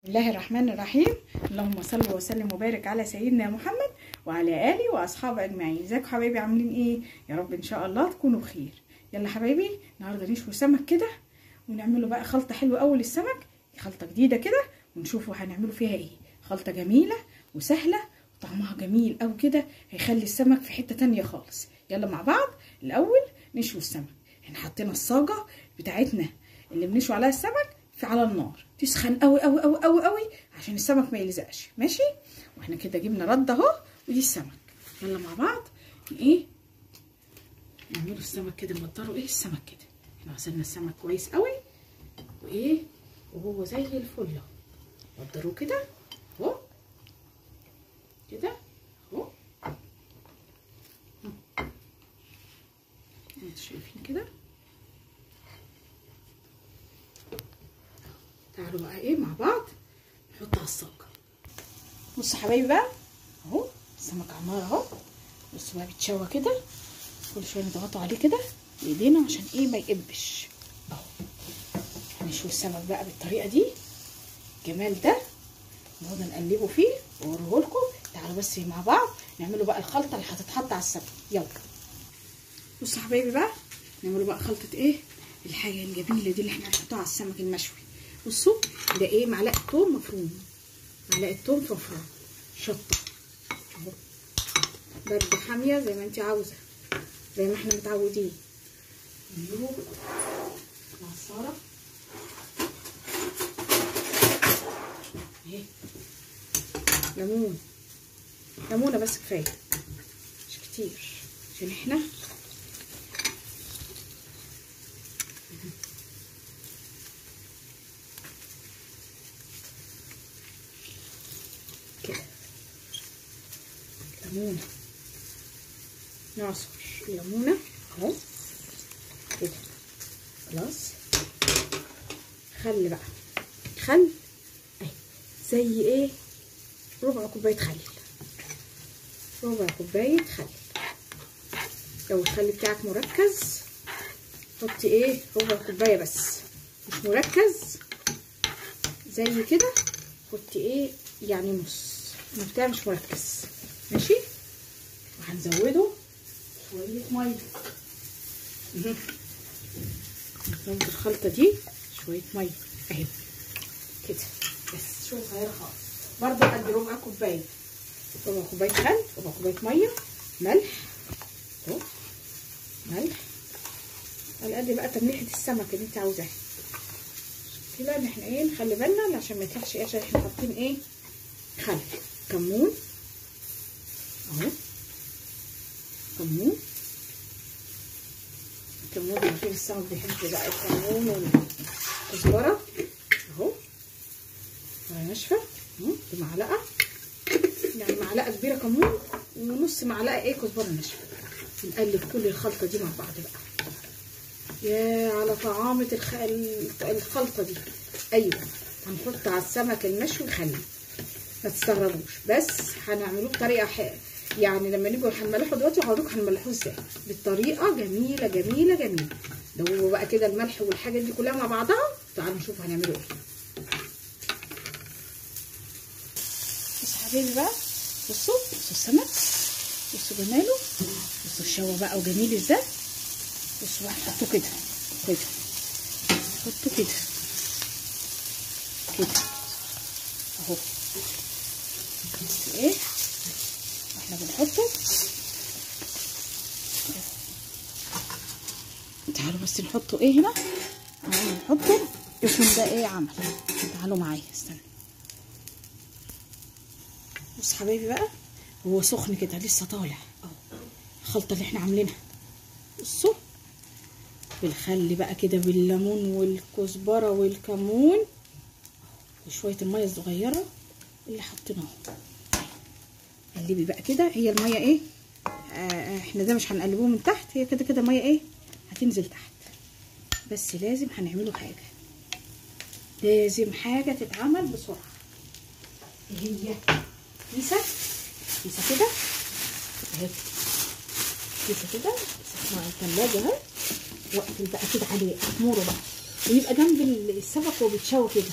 بسم الله الرحمن الرحيم. اللهم صل وسلم وبارك على سيدنا محمد وعلى اله واصحابه اجمعين. ازيكم حبايبي؟ عاملين ايه؟ يا رب ان شاء الله تكونوا بخير. يلا حبايبي، النهارده نشوي سمك كده ونعمله بقى خلطه حلوه قوي للسمك، خلطه جديده كده، ونشوفوا هنعمله فيها ايه. خلطه جميله وسهله وطعمها جميل قوي كده، هيخلي السمك في حته تانية خالص. يلا مع بعض الاول نشوي السمك. احنا حطينا الصاجه بتاعتنا اللي بنشوي عليها السمك على النار تسخن قوي قوي قوي قوي قوي عشان السمك ما يلزقش. ماشي، واحنا كده جبنا رده اهو، ودي السمك. يلا مع بعض ايه نعملوا السمك كده، نبطروا ايه السمك كده. احنا غسلنا السمك كويس قوي وايه وهو زي الفل اهو. نبطروه كده اهو كده اهو، شايفين كده. تعالوا بقى ايه مع بعض نحط على الصاجه. بصوا حبايبي بقى اهو السمك على النار اهو. بصوا بقى بيتشوى كده، كل شويه نضغطوا عليه كده بايدينا عشان ايه ما يقبش اهو. هنشوي السمك بقى بالطريقه دي، الجمال ده نقعد نقلبه فيه واوريه لكم. تعالوا بس مع بعض نعملوا بقى الخلطه اللي هتتحط على السمك. يلا بصوا حبايبي بقى نعملوا بقى خلطه ايه الحاجه الجميله دي اللي احنا هنحطها على السمك المشوي. بصوا ده ايه، معلقه توم مفروم، معلقه توم مفروم، شطه اهو، برده حاميه زي ما انت عاوزه، زي ما احنا متعودين. نجيبه معصره اهي، ليمون، ليمونه بس كفايه مش كتير عشان احنا كده. ليمونه، نعصر الليمونه اهو كده خلاص. خل بقى، خل اهي زي ايه ربع كوبايه خل، ربع كوبايه خل. لو الخل بتاعك مركز حطي ايه ربع كوبايه بس، مش مركز زي كده حطي ايه يعني نص. انا بتاعي مش مركز. ماشي، وهنزوده شويه ميه. نزود الخلطه دي شويه ميه اهي كده بس شويه صغيره خالص، برضه قد ربع كوبايه، ربع كوبايه خل، ربع كوبايه ميه، ملح اهو، ملح على قد بقى تمليحه السمك اللي انت عاوزاها كده. ان احنا ايه نخلي بالنا عشان ما يطلعش ايه، عشان احنا حاطين ايه خل. كمون اهو، كمون، الكمون عارفين السمك بيحب بقى الكمون والكزبره اهو، على ناشفه اهو بمعلقه، يعني معلقه كبيره كمون ونص معلقه ايه كزبره ناشفه. نقلب كل الخلطه دي مع بعض بقى. يا على طعامه الخلطه دي. ايوه هنحط على السمك المشوي خل، ما تستغربوش، بس هنعملوه بطريقه يعني لما نيجي هنملحه دلوقتي هوريكم هنملحوه ازاي بطريقه جميله جميله جميله. دوبوا بقى كده الملح والحاجات دي كلها مع بعضها. تعالوا نشوف هنعمله ايه. بصوا حبايبي بقى، بصوا السمك، بصوا جماله، بصوا الشوا بقى وجميل ازاي. بصوا بقى حطوه كده كده، حطوه كده كده اهو ايه احنا بنحطه. تعالوا بس نحطه ايه هنا، تعالوا نحطه يكون ده ايه عمل. تعالوا معايا استنى. بص حبايبي بقى هو سخن كده لسه طالع اهو، الخلطه اللي احنا عاملينها بصوا بالخل بقى كده بالليمون والكزبره والكمون وشويه الميه الصغيره اللي حطيناها. قلبي بقى كده، هي الميه ايه احنا ده مش هنقلبوه من تحت، هي كده كده ميه ايه هتنزل تحت، بس لازم هنعمله حاجه، لازم حاجه تتعمل بسرعه. هي كيسه كده اهي، كيسه كده مع الثلاجه اهي، واقفل بقى كده عليه احمره بقى ويبقى جنب السمك وهو بيتشوى كده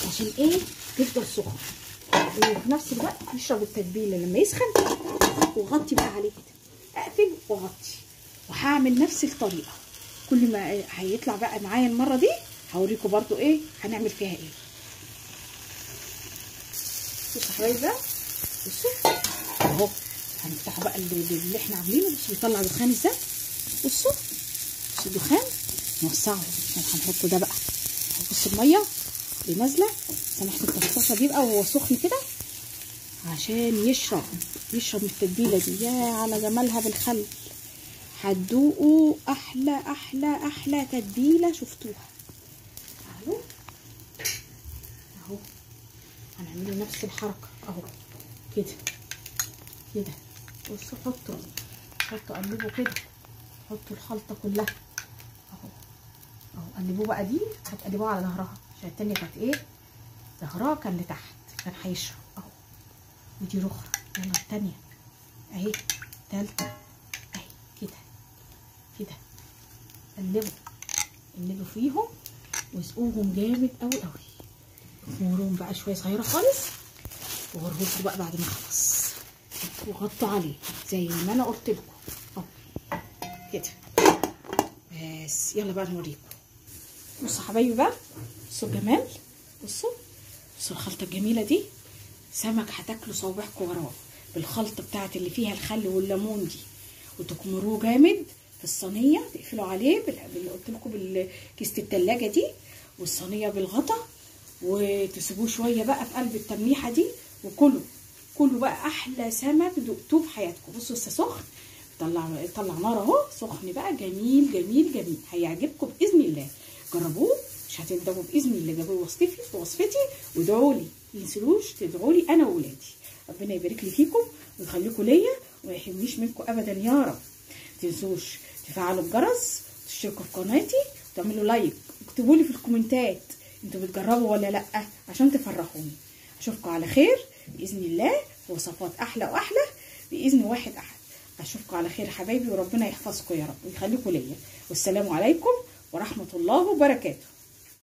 عشان ايه؟ تفضل سخن وفي نفس الوقت يشرب التتبيله لما يسخن. وغطي بقى عليه كده، اقفل واغطي. وهعمل نفس الطريقه كل ما هيطلع بقى معايا المره دي هوريكم برضو ايه هنعمل فيها ايه. بصوا يا حبايبي بقى، بصوا اهو هنفتح بقى اللي احنا عاملينه. بصوا بيطلع دخان ازاي، بصوا الدخان نوسعه عشان هنحطه ده بقى. بصوا الميه اللي نازله، سامحة الطاسه دي بقى وهو سخن كده عشان يشرب من التتبيله دي. يا على جمالها بالخل، هتدوقوا احلى احلى احلى تتبيله شفتوها. تعالوا اهو هنعمله نفس الحركه اهو كده كده. بصوا حطوا قلبوا كده، حطوا الخلطه كلها اهو قلبوه بقى. دي هتقلبوها على ظهرها عشان التانيه كانت ايه، ظهرها كان لتحت كان هيشرب اهو. ودي رخرة، يلا التانيه اهي، تالته اهي كده كده. قلبوا فيهم واسقوهم جامد قوي قوي. خمروهم بقى شويه صغيره خالص ووريكم بقى بعد ما اخلص. وغطوا عليه زي ما انا قلت لكم اهو كده. بس يلا بقى نوريكم. بصوا حبايبي بقى، بصوا الجمال، بصوا الخلطه الجميله دي. سمك هتاكلوا صوابعكم وراه بالخلطه بتاعت اللي فيها الخل والليمون دي، وتكمروه جامد في الصينيه، تقفلوا عليه باللي قلت لكم بالكيسه التلاجة دي، والصينيه بالغطا، وتسيبوه شويه بقى في قلب التمليحه دي. وكلوا بقى احلى سمك دقتوه في حياتكم. بصوا لسه سخن، طلع نار اهو سخن بقى، جميل جميل جميل. هيعجبكم باذن الله، جربوه مش هتندموا باذن الله. جابوا وصفتي وادعوا لي، ما تنسوش تدعوا لي انا واولادي. ربنا يبارك لي فيكم ويخليكم ليا وما يحرمنيش منكم ابدا يا رب. ما تنسوش تفعلوا الجرس وتشتركوا في قناتي وتعملوا لايك واكتبوا لي في الكومنتات انتوا بتجربوا ولا لا عشان تفرحوني. اشوفكم على خير باذن الله، وصفات احلى واحلى باذن واحد احد. اشوفكم على خير حبايبي، وربنا يحفظكم يا رب ويخليكم ليا. والسلام عليكم ورحمه الله وبركاته.